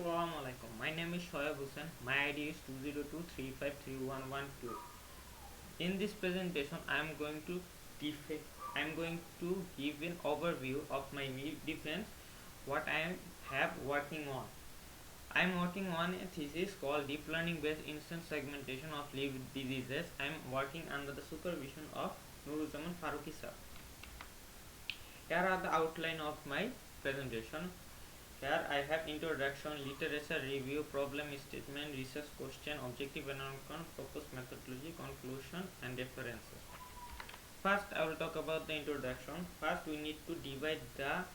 Assalamualaikum. My name is Shoaib Hussain. My ID is 202353112. In this presentation, I am going to give an overview of my defense, what I have working on. I am working on a thesis called Deep Learning Based Instant Segmentation of Lived Diseases. I am working under the supervision of Nuruzzaman Faruqi sir. Here are the outline of my presentation. Here I have introduction, literature review, problem statement, research question, objective analysis, proposed methodology, conclusion, and references. First, I will talk about the introduction. First, we need to divide the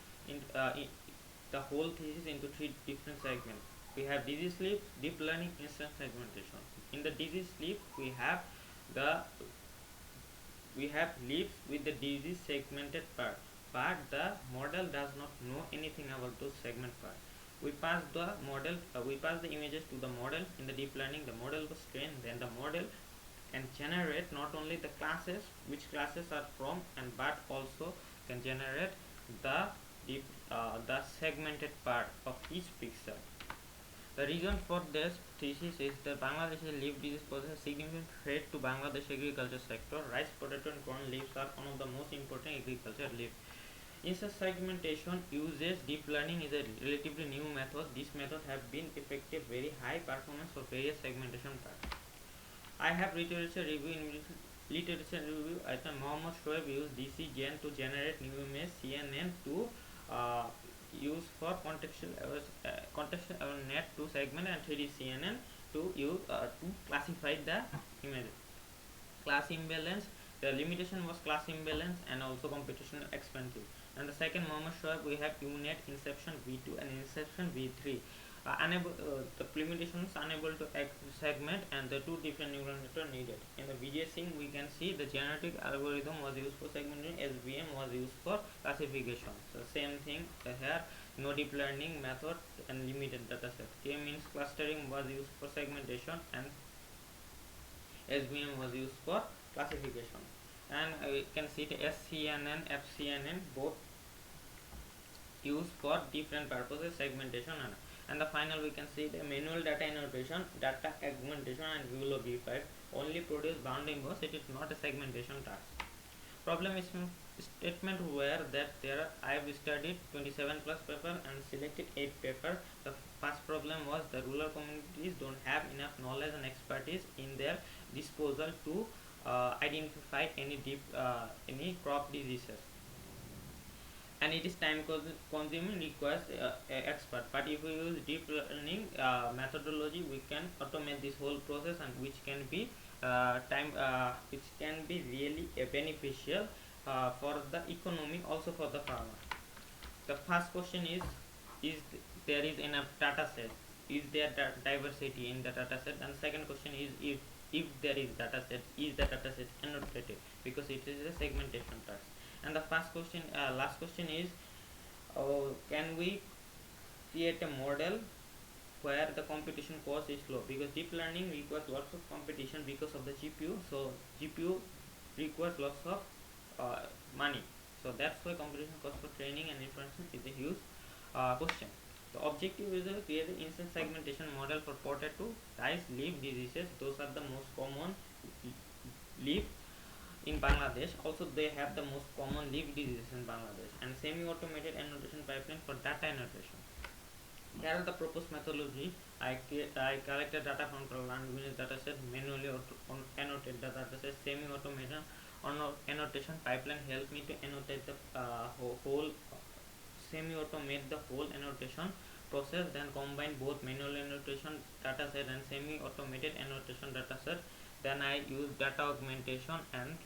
whole thesis into three different segments. We have disease sleep, deep learning, instant segmentation. In the disease sleep, we have leaves with the disease segmented part, but the model does not know anything about those segment part. We pass the images to the model. In the deep learning, the model was trained, then the model can generate not only the classes, which classes are from, and but also can generate the segmented part of each pixel. The reason for this thesis is that Bangladesh's leaf disease poses a significant threat to Bangladesh agriculture sector. Rice, potato, and corn leaves are one of the most important agriculture leaves. Instant segmentation uses deep learning is a relatively new method. This method have been effective, very high performance for various segmentation tasks. I have literature review. In literature review, I think Mohammed Shoaib used DC Gen to generate new image, CNN to use for contextual net to segment, and 3D CNN to use to classify the image. Class imbalance. The limitation was class imbalance and also computational expensive. And the second Mohammed Shoaib, we have UNet inception V2 and inception V3. The limitation is unable to segment, and the two different neural network needed. In the VJSync, we can see the genetic algorithm was used for segmentation, SVM was used for classification. So same thing here, no deep learning method and limited dataset. K means clustering was used for segmentation, and SVM was used for classification. And we can see the SCNN, FCNN both used for different purposes, segmentation and the final we can see the manual data annotation, data augmentation, and Vulo V5 only produce bound inverse. It is not a segmentation task. Problem statement were that I have studied 27 plus paper and selected 8 paper. The first problem was the rural communities don't have enough knowledge and expertise in their disposal to identify any crop diseases, and it is time consuming, requires expert. But if we use deep learning methodology, we can automate this whole process, and which can be really beneficial for the economy, also for the farmer. The first question is there is enough data set, is there diversity in the data set, and second question is if there is data set, is the data set annotated, because it is a segmentation task. And the last question is can we create a model where the computation cost is low, because deep learning requires lots of competition because of the GPU. So GPU requires lots of money, so that's why computation cost for training and inference is a huge question. The objective is to create an instant segmentation model for potato, rice, leaf diseases. Those are the most common leaf in Bangladesh. Also, they have the most common leaf diseases in Bangladesh, and semi-automated annotation pipeline for data annotation. Here are the proposed methodology. I collected data from language dataset, manually annotate the dataset. Semi-automated annotation pipeline help me to annotate the whole semi-automate the whole annotation process, then combine both manual annotation dataset and semi-automated annotation dataset. Then I use data augmentation and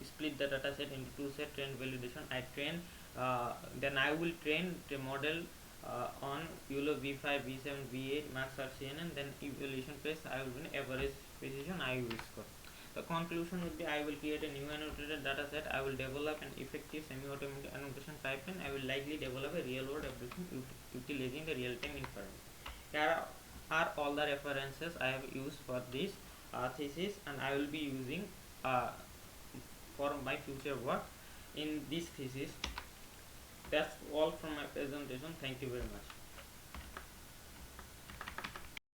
split the dataset into two sets, train validation. Then I will train the model on Vulo V5, V7, V8, max RCN, then evaluation phase I will win average precision I will score. The conclusion would be I will create a new annotated dataset. I will develop an effective semi-automated annotation pipeline. I will likely develop a real-world application utilizing the real-time inference. Here are all the references I have used for this thesis, and I will be using for my future work in this thesis. That's all from my presentation. Thank you very much.